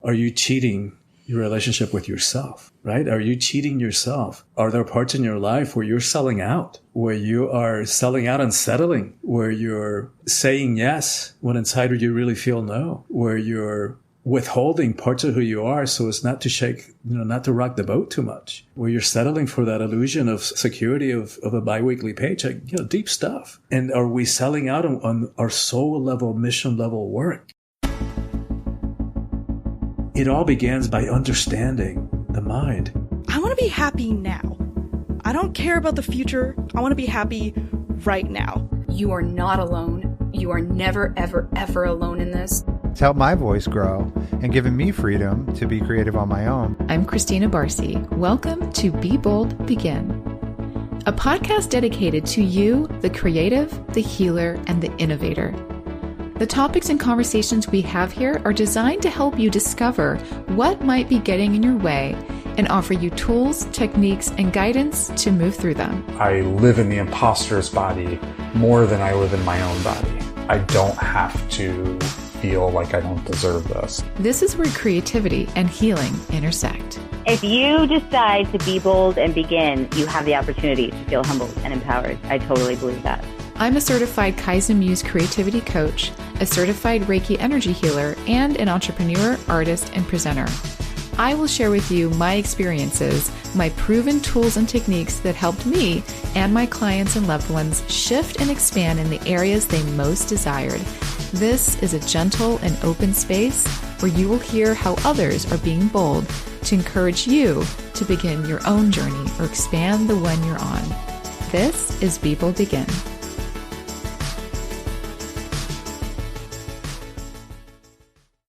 Are you cheating your relationship with yourself, right? Are you cheating yourself? Are there parts in your life where you're selling out, where you are selling out and settling, where you're saying yes when inside you really feel no, where you're withholding parts of who you are so as not to shake, not to rock the boat too much, where you're settling for that illusion of security of a biweekly paycheck, deep stuff. And are we selling out on our soul level, mission level work? It all begins by understanding the mind. I want to be happy now. I don't care about the future. I want to be happy right now. You are not alone. You are never, ever, ever alone in this. It's helped my voice grow and given me freedom to be creative on my own. I'm Christina Barcy. Welcome to Be Bold, Begin, a podcast dedicated to you, the creative, the healer, and the innovator. The topics and conversations we have here are designed to help you discover what might be getting in your way and offer you tools, techniques, and guidance to move through them. I live in the imposter's body more than I live in my own body. I don't have to feel like I don't deserve this. This is where creativity and healing intersect. If you decide to be bold and begin, you have the opportunity to feel humbled and empowered. I totally believe that. I'm a certified Kaizen Muse creativity coach, a certified Reiki energy healer, and an entrepreneur, artist, and presenter. I will share with you my experiences, my proven tools and techniques that helped me and my clients and loved ones shift and expand in the areas they most desired. This is a gentle and open space where you will hear how others are being bold to encourage you to begin your own journey or expand the one you're on. This is Be Bold Begin.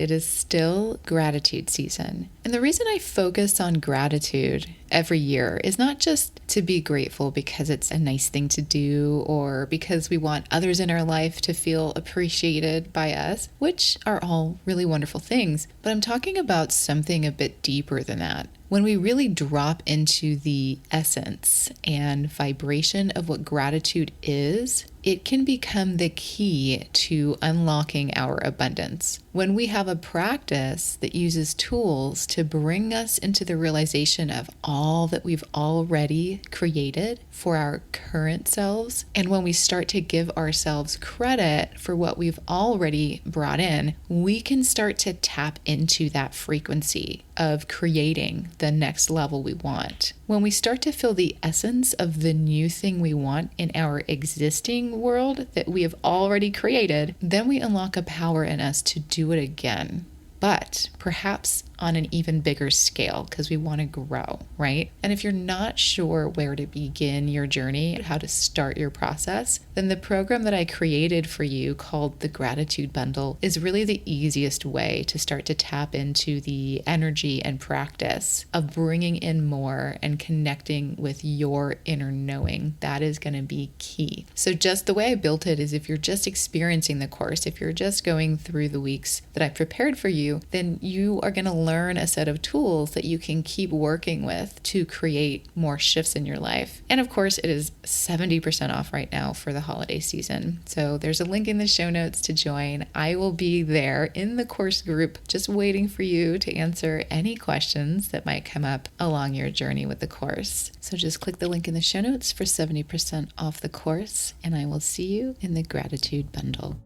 It is still gratitude season. And the reason I focus on gratitude every year is not just to be grateful because it's a nice thing to do or because we want others in our life to feel appreciated by us, which are all really wonderful things. But I'm talking about something a bit deeper than that. When we really drop into the essence and vibration of what gratitude is, it can become the key to unlocking our abundance. When we have a practice that uses tools to bring us into the realization of all that we've already created for our current selves, and when we start to give ourselves credit for what we've already brought in, we can start to tap into that frequency of creating the next level we want. When we start to feel the essence of the new thing we want in our existing world that we have already created, then we unlock a power in us to do it again. But perhaps on an even bigger scale because we want to grow, right? And if you're not sure where to begin your journey, how to start your process, then the program that I created for you called the Gratitude Bundle is really the easiest way to start to tap into the energy and practice of bringing in more and connecting with your inner knowing. That is going to be key. So just the way I built it is if you're just experiencing the course, if you're just going through the weeks that I prepared for you, then you are going to learn a set of tools that you can keep working with to create more shifts in your life. And of course, it is 70% off right now for the holiday season. So there's a link in the show notes to join. I will be there in the course group, just waiting for you to answer any questions that might come up along your journey with the course. So just click the link in the show notes for 70% off the course, and I will see you in the Gratitude Bundle.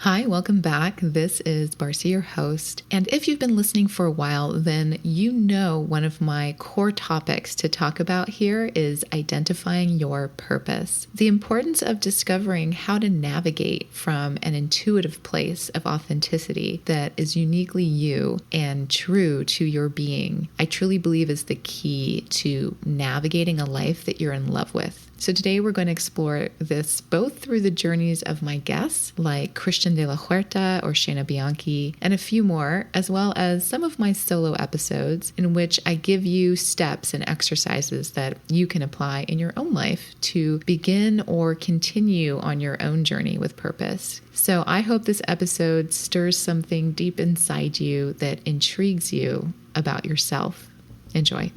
Hi, welcome back. This is Barcy, your host. And if you've been listening for a while, then you know one of my core topics to talk about here is identifying your purpose. The importance of discovering how to navigate from an intuitive place of authenticity that is uniquely you and true to your being, I truly believe is the key to navigating a life that you're in love with. So today we're going to explore this both through the journeys of my guests like Christian De LaHuerta or Shana Bianchi and a few more, as well as some of my solo episodes in which I give you steps and exercises that you can apply in your own life to begin or continue on your own journey with purpose. So I hope this episode stirs something deep inside you that intrigues you about yourself. Enjoy.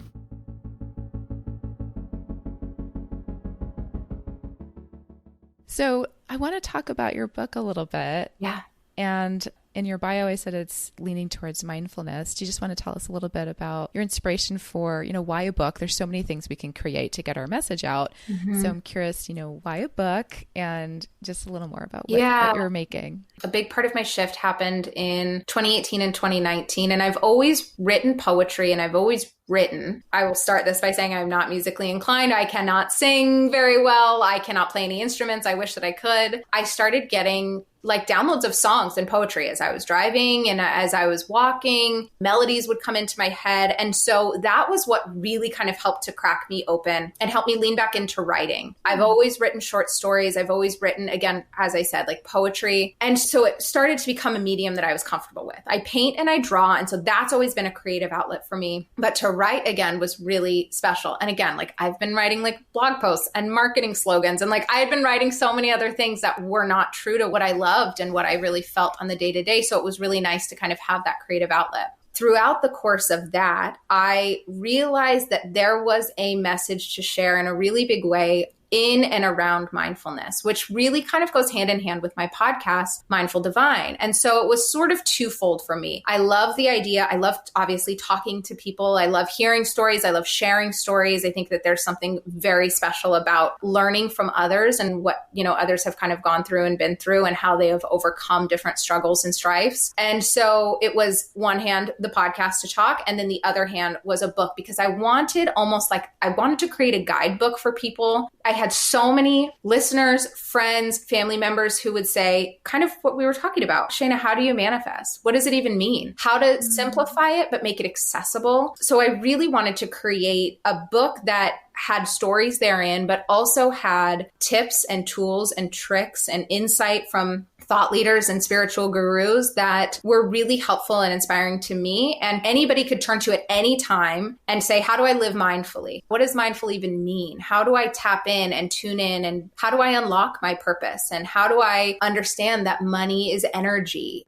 So I want to talk about your book a little bit. Yeah. And in your bio, I said it's leaning towards mindfulness. Do you just want to tell us a little bit about your inspiration for, why a book? There's so many things we can create to get our message out. So I'm curious, why a book, and just a little more about what you're making. A big part of my shift happened in 2018 and 2019. And I've always written poetry, and I've always written. I will start this by saying I'm not musically inclined. I cannot sing very well. I cannot play any instruments. I wish that I could. I started getting downloads of songs and poetry as I was driving and as I was walking. Melodies would come into my head. And so that was what really kind of helped to crack me open and help me lean back into writing. I've always written short stories. I've always written, again, as I said, poetry. And so it started to become a medium that I was comfortable with. I paint and I draw. And so that's always been a creative outlet for me. But to write again was really special. And again, I've been writing blog posts and marketing slogans. And I had been writing so many other things that were not true to what I loved and what I really felt on the day-to-day. So it was really nice to kind of have that creative outlet. Throughout the course of that, I realized that there was a message to share in a really big way in and around mindfulness, which really kind of goes hand in hand with my podcast, Mindful Divine. And so it was sort of twofold for me. I love the idea. I love obviously talking to people. I love hearing stories. I love sharing stories. I think that there's something very special about learning from others and what, others have kind of gone through and been through and how they have overcome different struggles and strifes. And so it was one hand, the podcast to talk, and then the other hand was a book, because I wanted I wanted to create a guidebook for people. I had so many listeners, friends, family members who would say kind of what we were talking about. Shana, how do you manifest? What does it even mean? How to simplify it, but make it accessible. So I really wanted to create a book that had stories therein, but also had tips and tools and tricks and insight from thought leaders and spiritual gurus that were really helpful and inspiring to me. And anybody could turn to at any time and say, how do I live mindfully? What does mindful even mean? How do I tap in and tune in? And how do I unlock my purpose? And how do I understand that money is energy?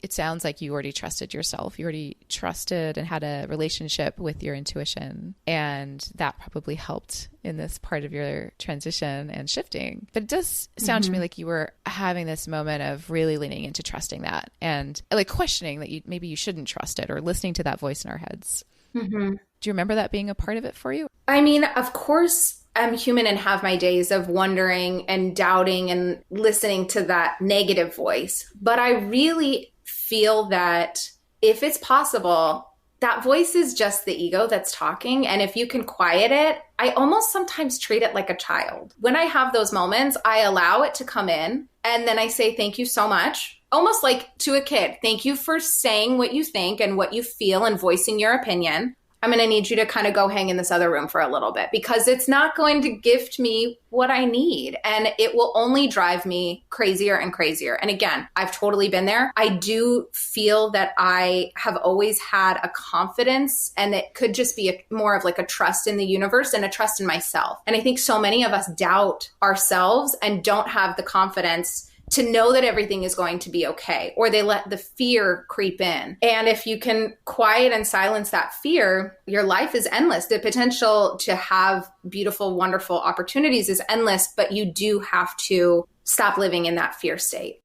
It sounds like you already trusted yourself. You already trusted and had a relationship with your intuition. And that probably helped in this part of your transition and shifting. But it does sound to me like you were having this moment of really leaning into trusting that and questioning that maybe you shouldn't trust it, or listening to that voice in our heads. Do you remember that being a part of it for you? I mean, of course, I'm human and have my days of wondering and doubting and listening to that negative voice. But I really feel that if it's possible, that voice is just the ego that's talking. And if you can quiet it, I almost sometimes treat it like a child. When I have those moments, I allow it to come in, and then I say, thank you so much. Almost like to a kid. Thank you for saying what you think and what you feel and voicing your opinion. I'm going to need you to kind of go hang in this other room for a little bit, because it's not going to gift me what I need, and it will only drive me crazier and crazier. And again, I've totally been there. I do feel that I have always had a confidence, and it could just be more of a trust in the universe and a trust in myself. And I think so many of us doubt ourselves and don't have the confidence to know that everything is going to be okay, or they let the fear creep in. And if you can quiet and silence that fear, your life is endless. The potential to have beautiful, wonderful opportunities is endless, but you do have to stop living in that fear state.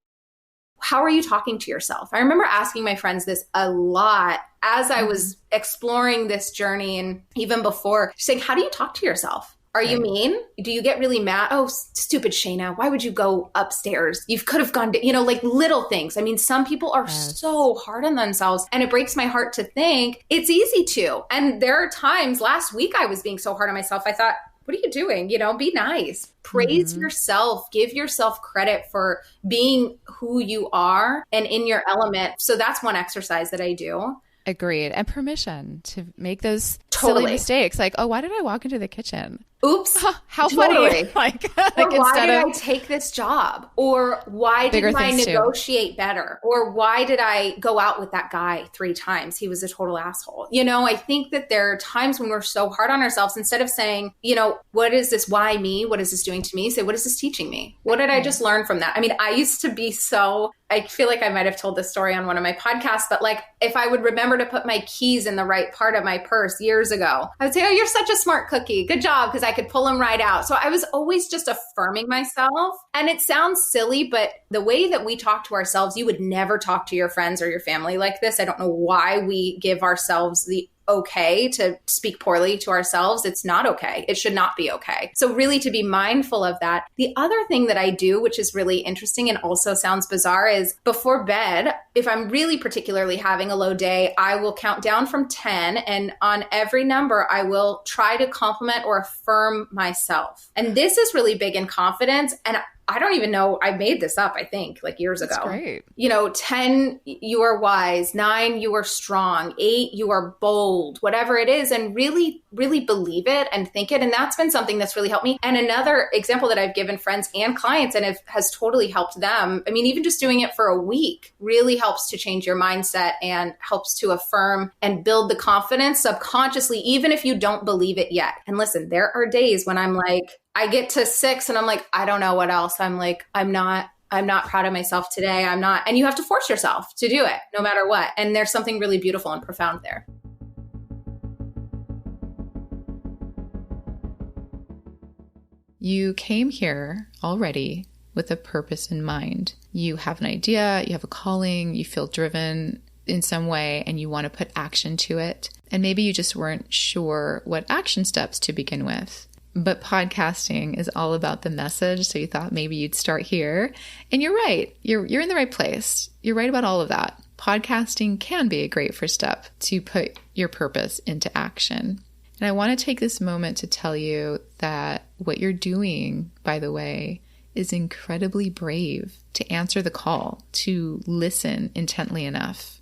How are you talking to yourself? I remember asking my friends this a lot as I was exploring this journey, and even before, saying, how do you talk to yourself? Are you mean? Do you get really mad? Oh, stupid Shana, why would you go upstairs? You could have gone to, little things. I mean, some people are so hard on themselves, and it breaks my heart to think it's easy to. And there are times, last week I was being so hard on myself. I thought, what are you doing? Be nice. Praise yourself. Give yourself credit for being who you are and in your element. So that's one exercise that I do. Agreed. And permission to make those silly mistakes. Why did I walk into the kitchen? Oops. How totally. funny. Or why did I take this job? Or why did I negotiate better? Or why did I go out with that guy 3 times? He was a total asshole. I think that there are times when we're so hard on ourselves, instead of saying, what is this? Why me? What is this doing to me? Say, what is this teaching me? What did I just learn from that? I mean, I used to be I feel like I might have told this story on one of my podcasts, but if I would remember to put my keys in the right part of my purse years ago, I would say, oh, you're such a smart cookie. Good job. Because I could pull them right out. So I was always just affirming myself. And it sounds silly, but the way that we talk to ourselves, you would never talk to your friends or your family like this. I don't know why we give ourselves the okay to speak poorly to ourselves. It's not okay. It should not be okay. So really to be mindful of that. The other thing that I do, which is really interesting and also sounds bizarre, is before bed, if I'm really particularly having a low day, I will count down from 10, and on every number, I will try to compliment or affirm myself. And this is really big in confidence. And I don't even know, I made this up, I think, like years ago. That's great. 10, you are wise. 9, you are strong. 8, you are bold, whatever it is. And really, really believe it and think it. And that's been something that's really helped me. And another example that I've given friends and clients and has totally helped them. I mean, even just doing it for a week really helps to change your mindset and helps to affirm and build the confidence subconsciously, even if you don't believe it yet. And listen, there are days when I'm like, I get to 6 and I'm like, I don't know what else. I'm like, I'm not proud of myself today. I'm not. And you have to force yourself to do it no matter what. And there's something really beautiful and profound there. You came here already with a purpose in mind. You have an idea, you have a calling, you feel driven in some way, and you want to put action to it. And maybe you just weren't sure what action steps to begin with. But podcasting is all about the message. So you thought maybe you'd start here. And you're right. You're in the right place. You're right about all of that. Podcasting can be a great first step to put your purpose into action. And I want to take this moment to tell you that what you're doing, by the way, is incredibly brave to answer the call, to listen intently enough,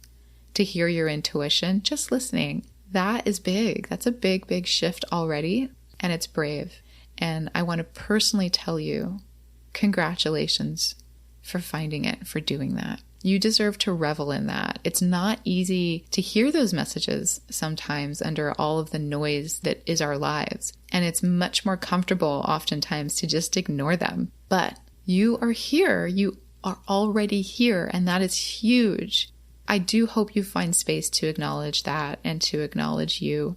to hear your intuition, just listening. That is big. That's a big, big shift already. And it's brave. And I want to personally tell you, congratulations for finding it, for doing that. You deserve to revel in that. It's not easy to hear those messages sometimes under all of the noise that is our lives. And it's much more comfortable oftentimes to just ignore them. But you are here. You are already here. And that is huge. I do hope you find space to acknowledge that and to acknowledge you.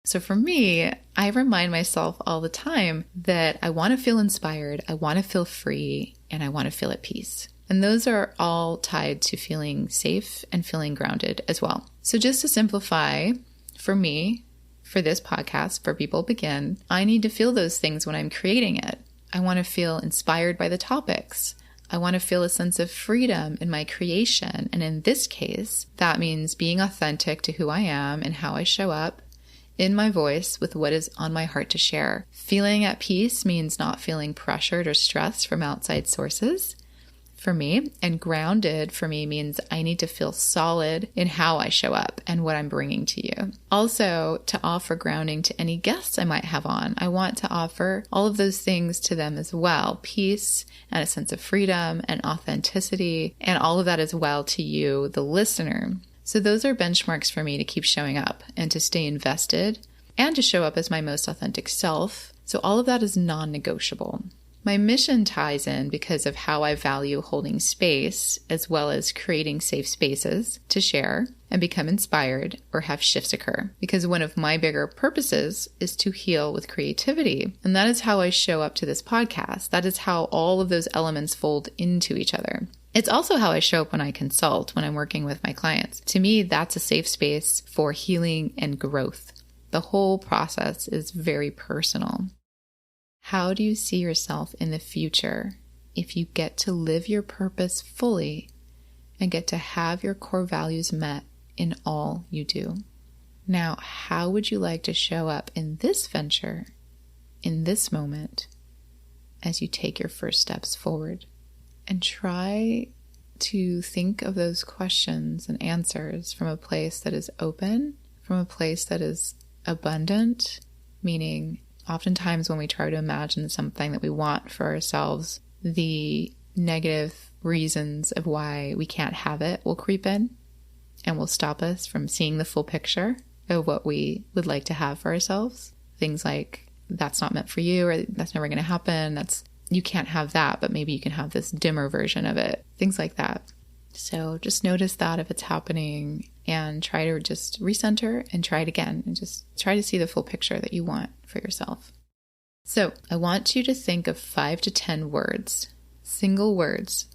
So for me, I remind myself all the time that I want to feel inspired, I want to feel free, and I want to feel at peace. And those are all tied to feeling safe and feeling grounded as well. So just to simplify, for me, for this podcast, for People Begin, I need to feel those things when I'm creating it. I want to feel inspired by the topics. I want to feel a sense of freedom in my creation. And in this case, that means being authentic to who I am and how I show up in my voice with what is on my heart to share. Feeling at peace means not feeling pressured or stressed from outside sources for me. And grounded for me means I need to feel solid in how I show up and what I'm bringing to you. Also, to offer grounding to any guests I might have on. I want to offer all of those things to them as well. Peace and a sense of freedom and authenticity and all of that as well to you, the listener. So those are benchmarks for me to keep showing up and to stay invested and to show up as my most authentic self. So all of that is non-negotiable. My mission ties in because of how I value holding space as well as creating safe spaces to share and become inspired or have shifts occur. Because one of my bigger purposes is to heal with creativity. And that is how I show up to this podcast. That is how all of those elements fold into each other. It's also how I show up when I consult, when I'm working with my clients. To me, that's a safe space for healing and growth. The whole process is very personal. How do you see yourself in the future if you get to live your purpose fully and get to have your core values met in all you do? Now, how would you like to show up in this venture, in this moment, as you take your first steps forward? And try to think of those questions and answers from a place that is open, from a place that is abundant, meaning oftentimes when we try to imagine something that we want for ourselves, the negative reasons of why we can't have it will creep in and will stop us from seeing the full picture of what we would like to have for ourselves. Things like, that's not meant for you, or that's never going to happen, you can't have that, but maybe you can have this dimmer version of it. Things like that. So just notice that if it's happening and try to just recenter and try it again and just try to see the full picture that you want for yourself. So I want you to think of 5 to 10 words, single words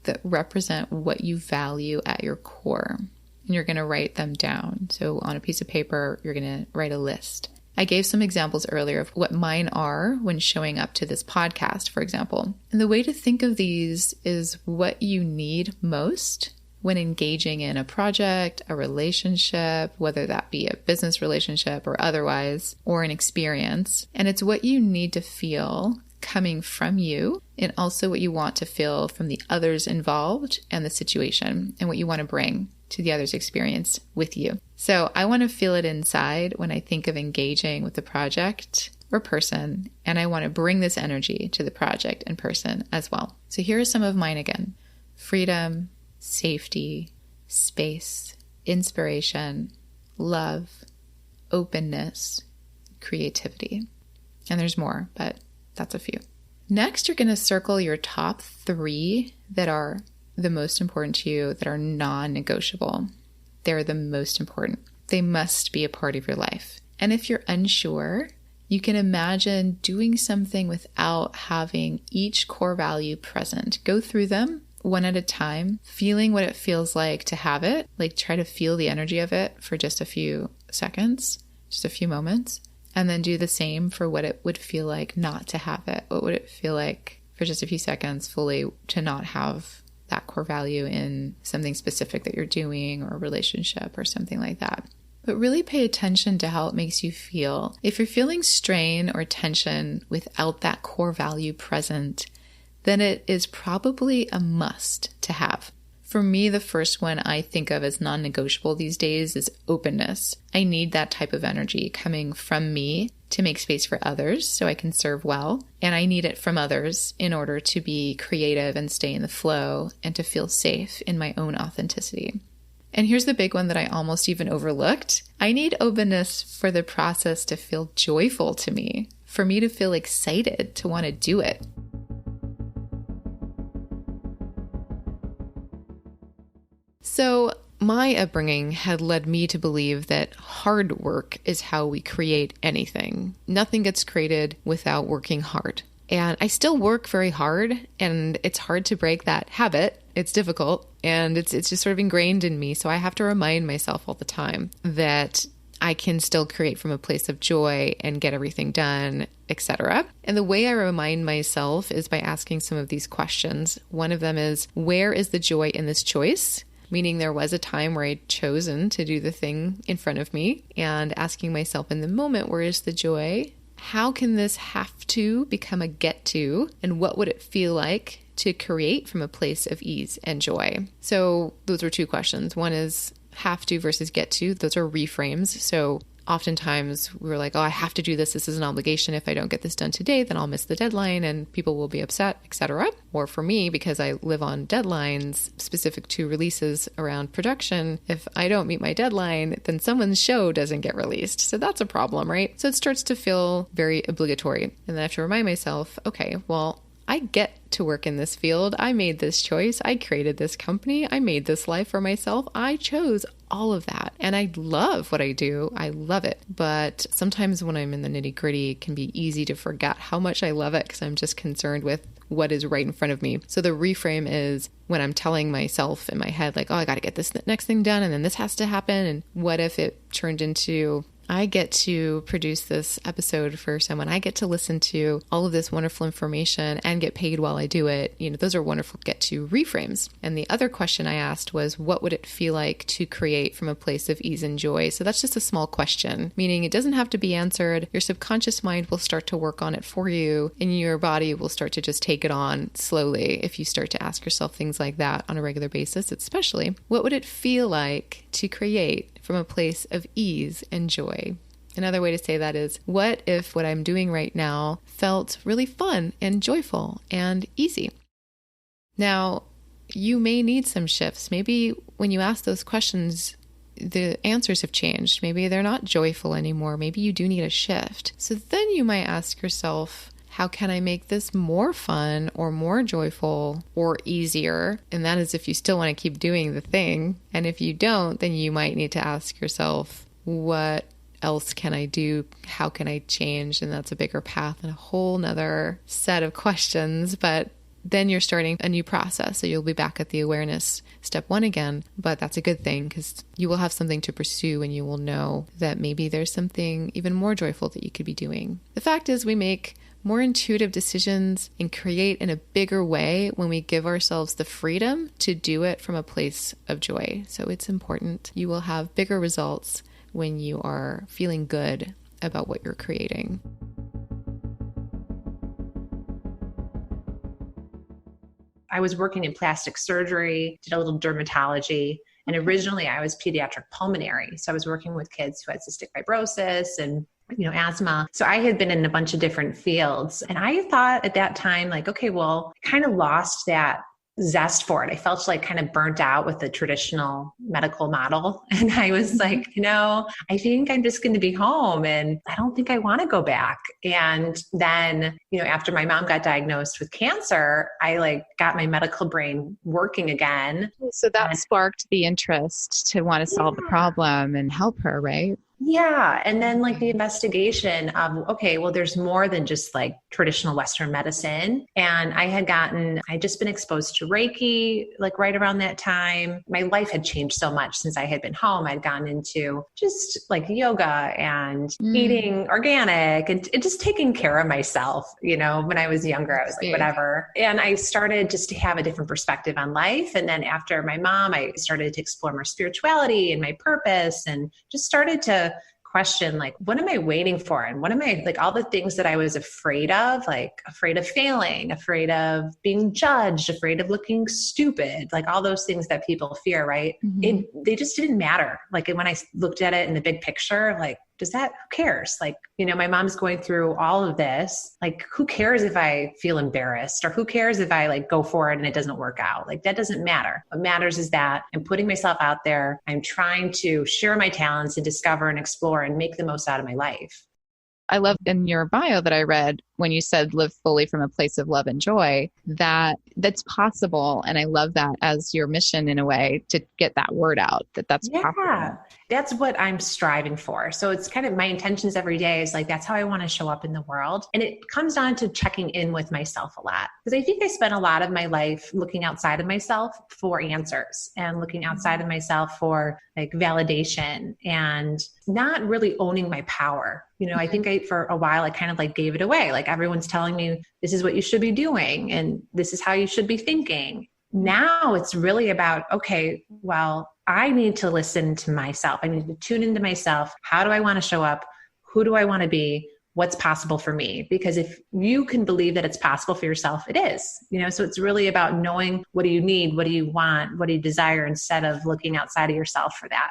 that represent what you value at your core. And you're going to write them down. So on a piece of paper, you're going to write a list. I gave some examples earlier of what mine are when showing up to this podcast, for example. And the way to think of these is what you need most when engaging in a project, a relationship, whether that be a business relationship or otherwise, or an experience. And it's what you need to feel coming from you, and also what you want to feel from the others involved and the situation, and what you want to bring to the other's experience with you. So I want to feel it inside when I think of engaging with the project or person, and I want to bring this energy to the project and person as well. So here are some of mine again: freedom, safety, space, inspiration, love, openness, creativity. And there's more, but that's a few. Next, you're going to circle your top 3 that are the most important to you, that are non-negotiable. They're the most important. They must be a part of your life. And if you're unsure, you can imagine doing something without having each core value present. Go through them one at a time, feeling what it feels like to have it. Like, try to feel the energy of it for just a few seconds, just a few moments. And then do the same for what it would feel like not to have it. What would it feel like for just a few seconds fully to not have that core value in something specific that you're doing, or a relationship or something like that? But really pay attention to how it makes you feel. If you're feeling strain or tension without that core value present, then it is probably a must to have. For me, the first one I think of as non-negotiable these days is openness. I need that type of energy coming from me to make space for others so I can serve well. And I need it from others in order to be creative and stay in the flow and to feel safe in my own authenticity. And here's the big one that I almost even overlooked. I need openness for the process to feel joyful to me, for me to feel excited to want to do it. So my upbringing had led me to believe that hard work is how we create anything. Nothing gets created without working hard. And I still work very hard, and it's hard to break that habit. It's difficult, and it's just sort of ingrained in me. So I have to remind myself all the time that I can still create from a place of joy and get everything done, etc. And the way I remind myself is by asking some of these questions. One of them is, where is the joy in this choice? Meaning there was a time where I'd chosen to do the thing in front of me, and asking myself in the moment, where is the joy? How can this have to become a get to? And what would it feel like to create from a place of ease and joy? So those are 2 questions. One is have to versus get to. Those are reframes. So oftentimes we were like, oh, I have to do this. This is an obligation. If I don't get this done today, then I'll miss the deadline and people will be upset, etc. Or for me, because I live on deadlines specific to releases around production, if I don't meet my deadline, then someone's show doesn't get released. So that's a problem, right? So it starts to feel very obligatory. And then I have to remind myself, okay, well, I get to work in this field. I made this choice. I created this company. I made this life for myself. I chose all of that. And I love what I do. I love it. But sometimes when I'm in the nitty gritty, it can be easy to forget how much I love it because I'm just concerned with what is right in front of me. So the reframe is when I'm telling myself in my head, like, oh, I got to get this next thing done, and then this has to happen. And what if it turned into, I get to produce this episode for someone. I get to listen to all of this wonderful information and get paid while I do it. You know, those are wonderful get to reframes. And the other question I asked was, what would it feel like to create from a place of ease and joy? So that's just a small question, meaning it doesn't have to be answered. Your subconscious mind will start to work on it for you, and your body will start to just take it on slowly if you start to ask yourself things like that on a regular basis, especially. What would it feel like to create from a place of ease and joy? Another way to say that is, what if what I'm doing right now felt really fun and joyful and easy? Now, you may need some shifts. Maybe when you ask those questions, the answers have changed. Maybe they're not joyful anymore. Maybe you do need a shift. So then you might ask yourself, how can I make this more fun or more joyful or easier? And that is if you still want to keep doing the thing. And if you don't, then you might need to ask yourself, what else can I do? How can I change? And that's a bigger path and a whole nother set of questions. But then you're starting a new process. So you'll be back at the awareness step 1 again. But that's a good thing because you will have something to pursue and you will know that maybe there's something even more joyful that you could be doing. The fact is we make more intuitive decisions and create in a bigger way when we give ourselves the freedom to do it from a place of joy. So it's important. You will have bigger results when you are feeling good about what you're creating. I was working in plastic surgery, did a little dermatology, and originally I was pediatric pulmonary. So I was working with kids who had cystic fibrosis and asthma. So I had been in a bunch of different fields. And I thought at that time, like, okay, well, I kind of lost that zest for it. I felt like kind of burnt out with the traditional medical model. And I was like, I think I'm just going to be home and I don't think I want to go back. And then, after my mom got diagnosed with cancer, I got my medical brain working again. So that sparked the interest to want to solve the problem and help her, right? Yeah. And then the investigation of, okay, well, there's more than just traditional Western medicine. And I'd just been exposed to Reiki, right around that time. My life had changed so much since I had been home. I'd gone into just yoga and eating organic and just taking care of myself. When I was younger, I was whatever. And I started just to have a different perspective on life. And then after my mom, I started to explore more spirituality and my purpose and just started to question, what am I waiting for? And what am I, all the things that I was afraid of, afraid of failing, afraid of being judged, afraid of looking stupid, all those things that people fear, right? Mm-hmm. They just didn't matter. When I looked at it in the big picture, who cares? My mom's going through all of this. Who cares if I feel embarrassed or who cares if I go for it and it doesn't work out? That doesn't matter. What matters is that I'm putting myself out there. I'm trying to share my talents and discover and explore and make the most out of my life. I love in your bio that I read when you said live fully from a place of love and joy, that's possible. And I love that as your mission in a way to get that word out, that's possible. That's what I'm striving for. So it's kind of my intentions every day is that's how I want to show up in the world. And it comes down to checking in with myself a lot. Because I think I spent a lot of my life looking outside of myself for answers and looking outside of myself for validation and not really owning my power. I think for a while, I kind of gave it away. Everyone's telling me this is what you should be doing and this is how you should be thinking. Now it's really about, okay, well, I need to listen to myself. I need to tune into myself. How do I want to show up? Who do I want to be? What's possible for me? Because if you can believe that it's possible for yourself, it is, so it's really about knowing what do you need? What do you want? What do you desire instead of looking outside of yourself for that?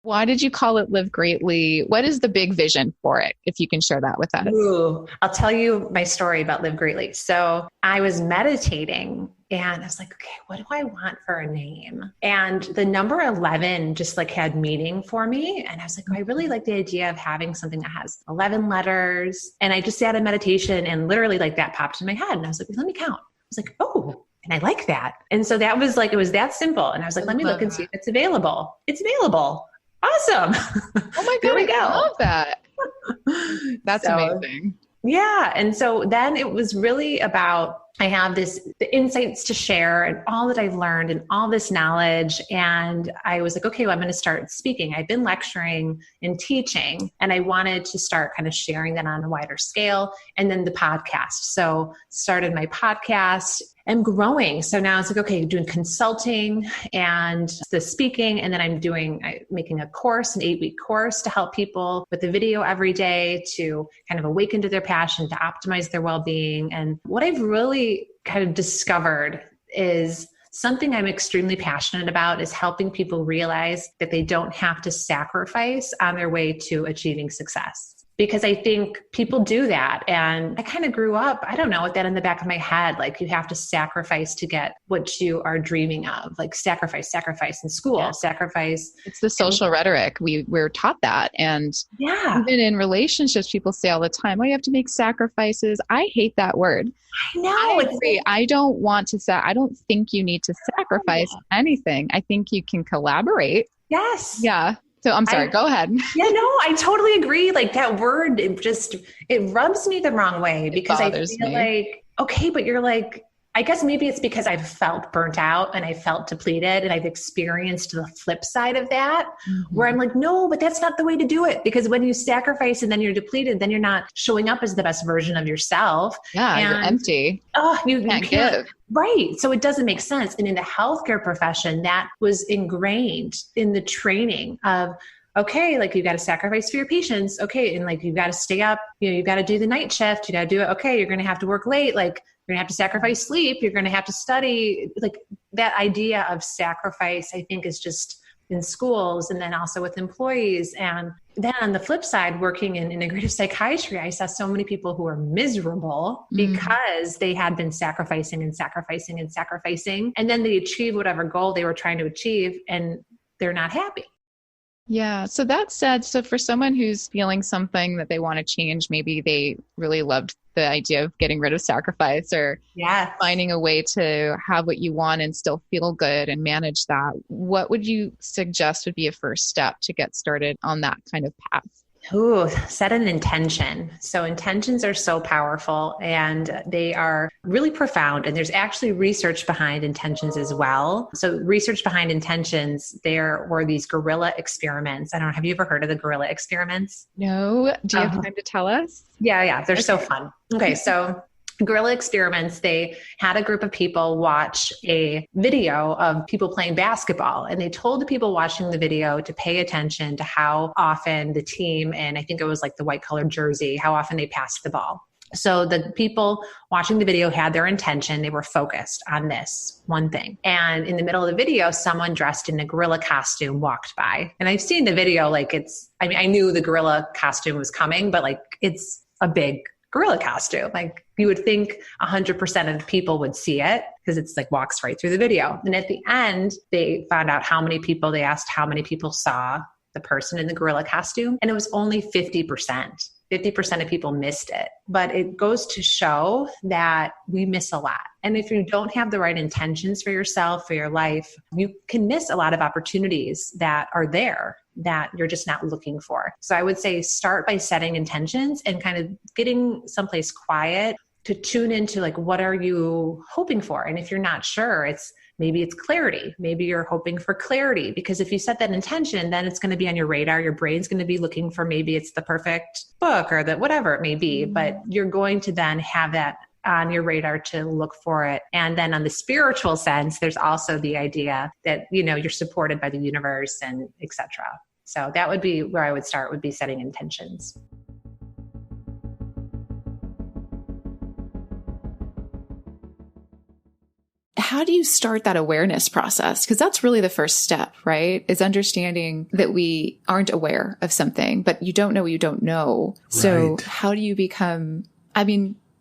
Why did you call it Live Greatly? What is the big vision for it? If you can share that with us. Ooh, I'll tell you my story about Live Greatly. So I was meditating and I was like, okay, what do I want for a name? And the number 11 just had meaning for me. And I was like, oh, I really like the idea of having something that has 11 letters. And I just had a meditation and literally that popped in my head. And I was like, let me count. I was like, oh, and I like that. And so that was it was that simple. And I was like, let me look and see if it's available. It's available. Awesome. Oh my God. There we go. I love that. That's amazing. Yeah. And so then it was really about, I have the insights to share and all that I've learned and all this knowledge. And I was like, okay, well, I'm going to start speaking. I've been lecturing and teaching, and I wanted to start kind of sharing that on a wider scale. And then the podcast. So started my podcast. I'm growing. So now it's okay, doing consulting and the speaking. And then I'm making a course, an 8-week course to help people with the video every day to kind of awaken to their passion, to optimize their well-being. And what I've really kind of discovered is something I'm extremely passionate about is helping people realize that they don't have to sacrifice on their way to achieving success. Because I think people do that. And I kind of grew up, I don't know, with that in the back of my head, you have to sacrifice to get what you are dreaming of, sacrifice in school, sacrifice. It's the social rhetoric. We're taught that. And even in relationships, people say all the time, oh, you have to make sacrifices. I hate that word. I know. I agree. I don't want to I don't think you need to sacrifice anything. I think you can collaborate. Yes. Yeah. So I'm sorry, go ahead. Yeah, no, I totally agree. Like that word, it rubs me the wrong way because I feel like, okay, but you're like, I guess maybe it's because I've felt burnt out and I felt depleted and I've experienced the flip side of that where I'm like, no, but that's not the way to do it. Because when you sacrifice and then you're depleted, then you're not showing up as the best version of yourself. Yeah, you're empty. Oh, you can't give. Right. So it doesn't make sense. And in the healthcare profession, that was ingrained in the training of, okay, like you got to sacrifice for your patients. Okay. And like, you've got to stay up, you got to do the night shift. You got to do it. Okay. You're going to have to work late. Like, you're going to have to sacrifice sleep. You're going to have to study. Like that idea of sacrifice, I think, is just in schools and then also with employees. And then on the flip side, working in integrative psychiatry, I saw so many people who were miserable because they had been sacrificing and sacrificing and sacrificing. And then they achieve whatever goal they were trying to achieve and they're not happy. Yeah. So that said, so for someone who's feeling something that they want to change, maybe they really loved the idea of getting rid of sacrifice or finding a way to have what you want and still feel good and manage that. What would you suggest would be a first step to get started on that kind of path? Ooh, set an intention. So intentions are so powerful and they are really profound. And there's actually research behind intentions as well. So research behind intentions, there were these guerrilla experiments. I don't know, have you ever heard of the guerrilla experiments? No. Do you have time to tell us? Yeah. They're so fun. Okay. So guerrilla experiments, they had a group of people watch a video of people playing basketball. And they told the people watching the video to pay attention to how often the team, and I think it was like the white colored jersey, how often they passed the ball. So the people watching the video had their intention. They were focused on this one thing. And in the middle of the video, someone dressed in a gorilla costume walked by. And I've seen the video, like I knew the gorilla costume was coming, but like it's a big gorilla costume. Like you would think 100% of the people would see it because it's like walks right through the video. And at the end, they found out they asked how many people saw the person in the gorilla costume. And it was only 50%. 50% of people missed it. But it goes to show that we miss a lot. And if you don't have the right intentions for yourself, for your life, you can miss a lot of opportunities that are there that you're just not looking for. So I would say start by setting intentions and kind of getting someplace quiet to tune into like, what are you hoping for? And if you're not sure, maybe it's clarity. Maybe you're hoping for clarity because if you set that intention, then it's going to be on your radar. Your brain's going to be looking for maybe it's the perfect book or that whatever it may be, but you're going to then have that on your radar to look for it. And then on the spiritual sense, there's also the idea that, you're supported by the universe and et cetera. So that would be where I would start, would be setting intentions. How do you start that awareness process? Because that's really the first step, right? Is understanding that we aren't aware of something, but you don't know what you don't know. Right. So how do you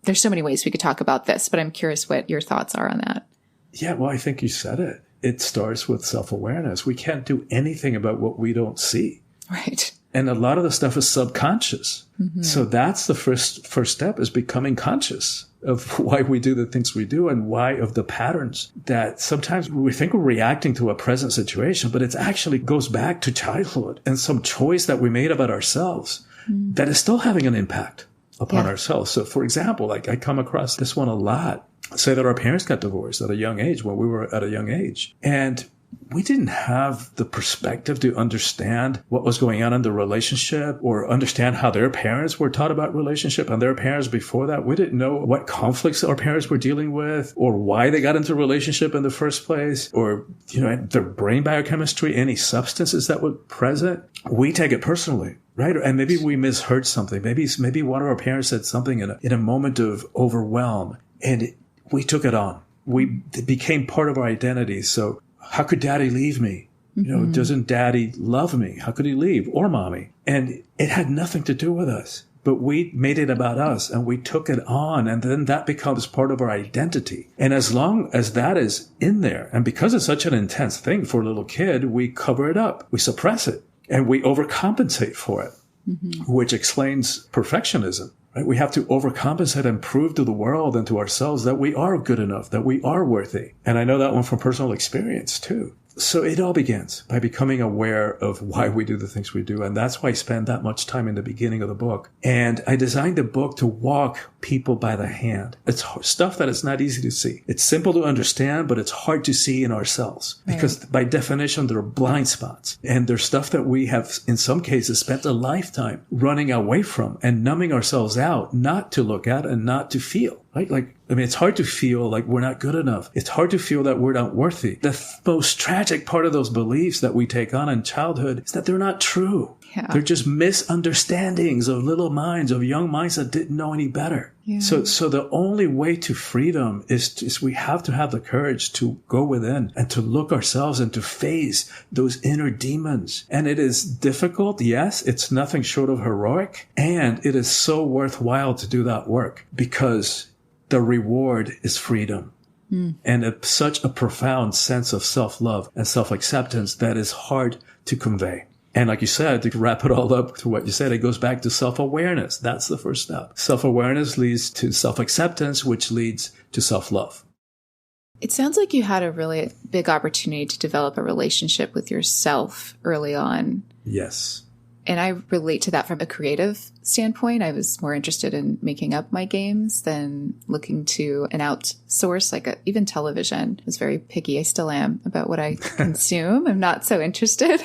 there's so many ways we could talk about this, but I'm curious what your thoughts are on that. Yeah, well, I think you said it. It starts with self-awareness. We can't do anything about what we don't see. Right. And a lot of the stuff is subconscious. Mm-hmm. So that's the first step, is becoming conscious of why we do the things we do and why of the patterns that sometimes we think we're reacting to a present situation, but it actually goes back to childhood and some choice that we made about ourselves that is still having an impact upon ourselves. So for example, like I come across this one a lot. Say that our parents got divorced at a young age when we were at a young age. And we didn't have the perspective to understand what was going on in the relationship or understand how their parents were taught about relationship and their parents before that. We didn't know what conflicts our parents were dealing with or why they got into a relationship in the first place or, their brain biochemistry, any substances that were present. We take it personally. Right. And maybe we misheard something. Maybe one of our parents said something in a moment of overwhelm and we took it on. It became part of our identity. So how could daddy leave me? Doesn't daddy love me? How could he leave? Or mommy? And it had nothing to do with us, but we made it about us and we took it on. And then that becomes part of our identity. And as long as that is in there, and because it's such an intense thing for a little kid, we cover it up, we suppress it, and we overcompensate for it, which explains perfectionism. Right? We have to overcompensate and prove to the world and to ourselves that we are good enough, that we are worthy. And I know that one from personal experience too. So it all begins by becoming aware of why we do the things we do. And that's why I spend that much time in the beginning of the book. And I designed the book to walk people by the hand. It's stuff that is not easy to see. It's simple to understand, but it's hard to see in ourselves because by definition, there are blind spots. And there's stuff that we have, in some cases, spent a lifetime running away from and numbing ourselves out, not to look at and not to feel. Right? It's hard to feel like we're not good enough. It's hard to feel that we're not worthy. The most tragic part of those beliefs that we take on in childhood is that they're not true. Yeah. They're just misunderstandings of little minds, of young minds that didn't know any better. Yeah. So the only way to freedom is we have to have the courage to go within and to look ourselves and to face those inner demons. And it is difficult. Yes, it's nothing short of heroic. And it is so worthwhile to do that work because the reward is freedom. And such a profound sense of self-love and self-acceptance that is hard to convey. And like you said, to wrap it all up to what you said, it goes back to self-awareness. That's the first step. Self-awareness leads to self-acceptance, which leads to self-love. It sounds like you had a really big opportunity to develop a relationship with yourself early on. Yes. And I relate to that from a creative standpoint. I was more interested in making up my games than looking to an outsource, even television. I was very picky. I still am about what I consume. I'm not so interested.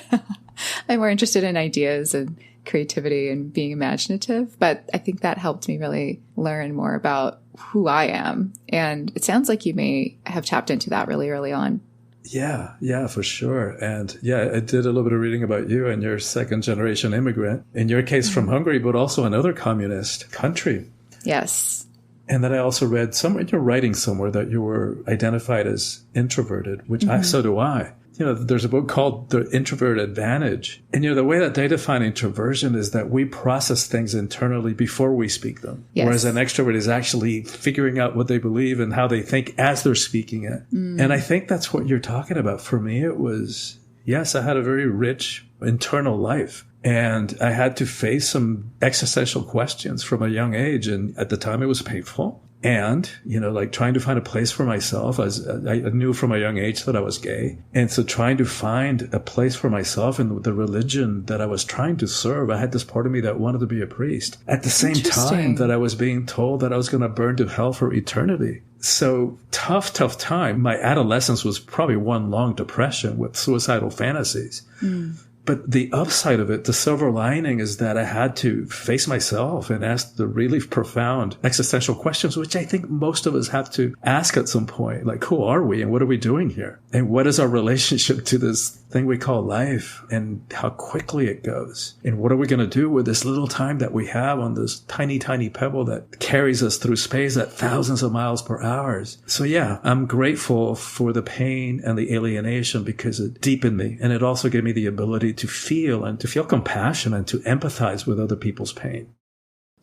I'm more interested in ideas and creativity and being imaginative. But I think that helped me really learn more about who I am. And it sounds like you may have tapped into that really early on. Yeah, for sure. And I did a little bit of reading about you and your second generation immigrant, in your case from Hungary, but also another communist country. Yes. And then I also read somewhere in your writing somewhere that you were identified as introverted, which so do I. There's a book called The Introvert Advantage. And, the way that they define introversion is that we process things internally before we speak them. Yes. Whereas an extrovert is actually figuring out what they believe and how they think as they're speaking it. And I think that's what you're talking about. For me, it was, yes, I had a very rich internal life. And I had to face some existential questions from a young age. And at the time, it was painful. And, trying to find a place for myself, as I knew from a young age that I was gay. And so trying to find a place for myself in the religion that I was trying to serve, I had this part of me that wanted to be a priest at the same time that I was being told that I was going to burn to hell for eternity. So tough time. My adolescence was probably one long depression with suicidal fantasies. But the upside of it, the silver lining, is that I had to face myself and ask the really profound existential questions, which I think most of us have to ask at some point. Like, who are we and what are we doing here? And what is our relationship to this thing we call life and how quickly it goes? And what are we going to do with this little time that we have on this tiny, tiny pebble that carries us through space at thousands of miles per hour? So I'm grateful for the pain and the alienation because it deepened me. And it also gave me the ability to feel compassion and to empathize with other people's pain.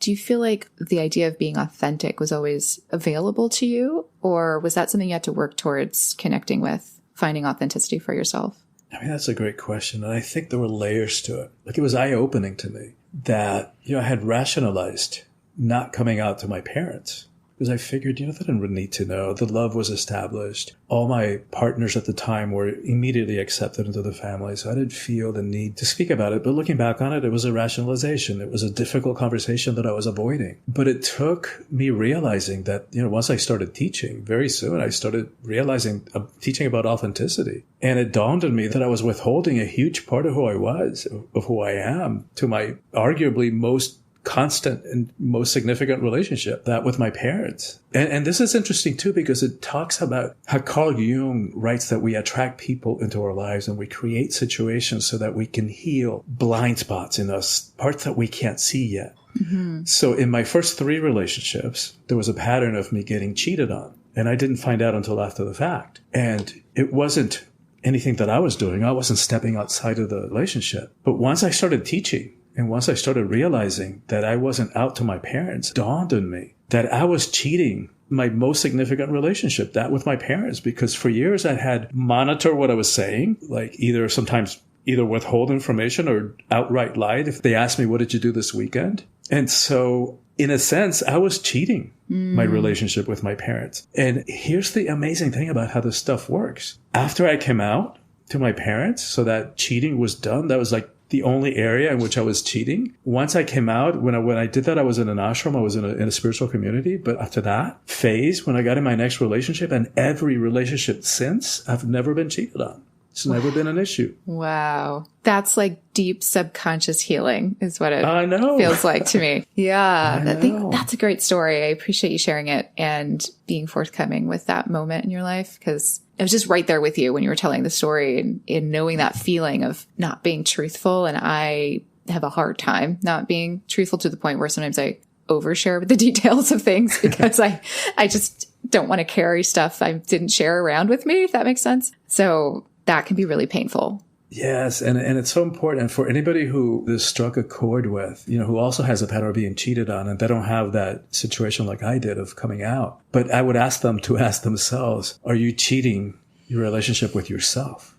Do you feel like the idea of being authentic was always available to you? Or was that something you had to work towards connecting with, finding authenticity for yourself? I mean, that's a great question. And I think there were layers to it. It was eye-opening to me that, I had rationalized not coming out to my parents. Because I figured, they didn't really need to know. The love was established. All my partners at the time were immediately accepted into the family. So I didn't feel the need to speak about it. But looking back on it, it was a rationalization. It was a difficult conversation that I was avoiding. But it took me realizing that, once I started teaching, very soon I started realizing, teaching about authenticity. And it dawned on me that I was withholding a huge part of who I was, of who I am, to my arguably most constant and most significant relationship, that with my parents. And this is interesting too, because it talks about how Carl Jung writes that we attract people into our lives and we create situations so that we can heal blind spots in us, parts that we can't see yet. So in my first 3 relationships, there was a pattern of me getting cheated on. And I didn't find out until after the fact. And it wasn't anything that I was doing. I wasn't stepping outside of the relationship. But once I started teaching, and once I started realizing that I wasn't out to my parents, it dawned on me that I was cheating my most significant relationship, that with my parents, because for years I had monitored what I was saying, sometimes withhold information or outright lied if they asked me, what did you do this weekend? And so in a sense, I was cheating my relationship with my parents. And here's the amazing thing about how this stuff works. After I came out, to my parents. So that cheating was done. That was like the only area in which I was cheating. Once I came out, when I did that, I was in an ashram, I was in a spiritual community. But after that phase, when I got in my next relationship and every relationship since, I've never been cheated on. It's never been an issue. Wow. That's like deep subconscious healing is what it I feels like to me. Yeah. I I think that's a great story. I appreciate you sharing it and being forthcoming with that moment in your life, because I was just right there with you when you were telling the story and in knowing that feeling of not being truthful. And I have a hard time not being truthful to the point where sometimes I overshare with the details of things because I just don't want to carry stuff I didn't share around with me, if that makes sense. So that can be really painful. Yes. And it's so important for anybody who this struck a chord with, who also has a pattern of being cheated on, and they don't have that situation like I did of coming out. But I would ask them to ask themselves, are you cheating your relationship with yourself?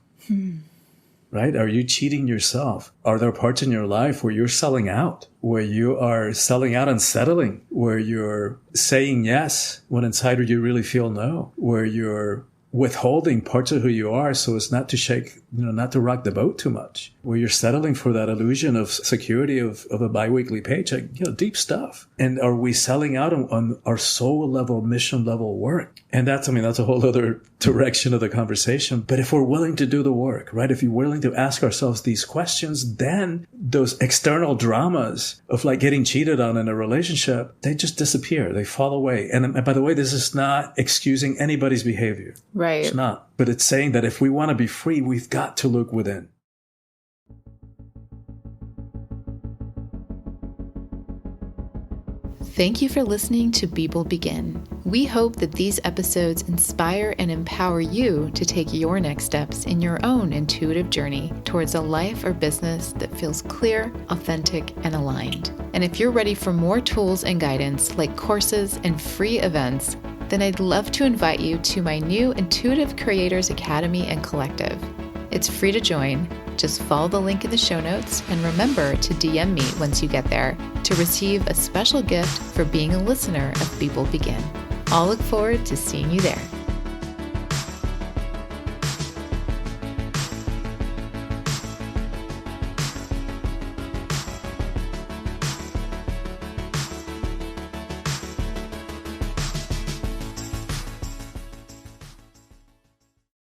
Right? Are you cheating yourself? Are there parts in your life where you're selling out, where you are selling out and settling, where you're saying yes when inside you really feel no, where you're withholding parts of who you are so as not to shake, not to rock the boat too much, where you're settling for that illusion of security of a biweekly paycheck, deep stuff. And are we selling out on our soul level, mission level work? And that's a whole other direction of the conversation. But if we're willing to do the work, right? If you're willing to ask ourselves these questions, then those external dramas of like getting cheated on in a relationship, they just disappear. They fall away. And by the way, this is not excusing anybody's behavior. Right. It's not. But it's saying that if we want to be free, we've got to look within. Thank you for listening to Be Bold Begin. We hope that these episodes inspire and empower you to take your next steps in your own intuitive journey towards a life or business that feels clear, authentic, and aligned. And if you're ready for more tools and guidance like courses and free events, then I'd love to invite you to my new Intuitive Creators Academy and Collective. It's free to join. Just follow the link in the show notes and remember to DM me once you get there to receive a special gift for being a listener of Be Bold Begin. I'll look forward to seeing you there.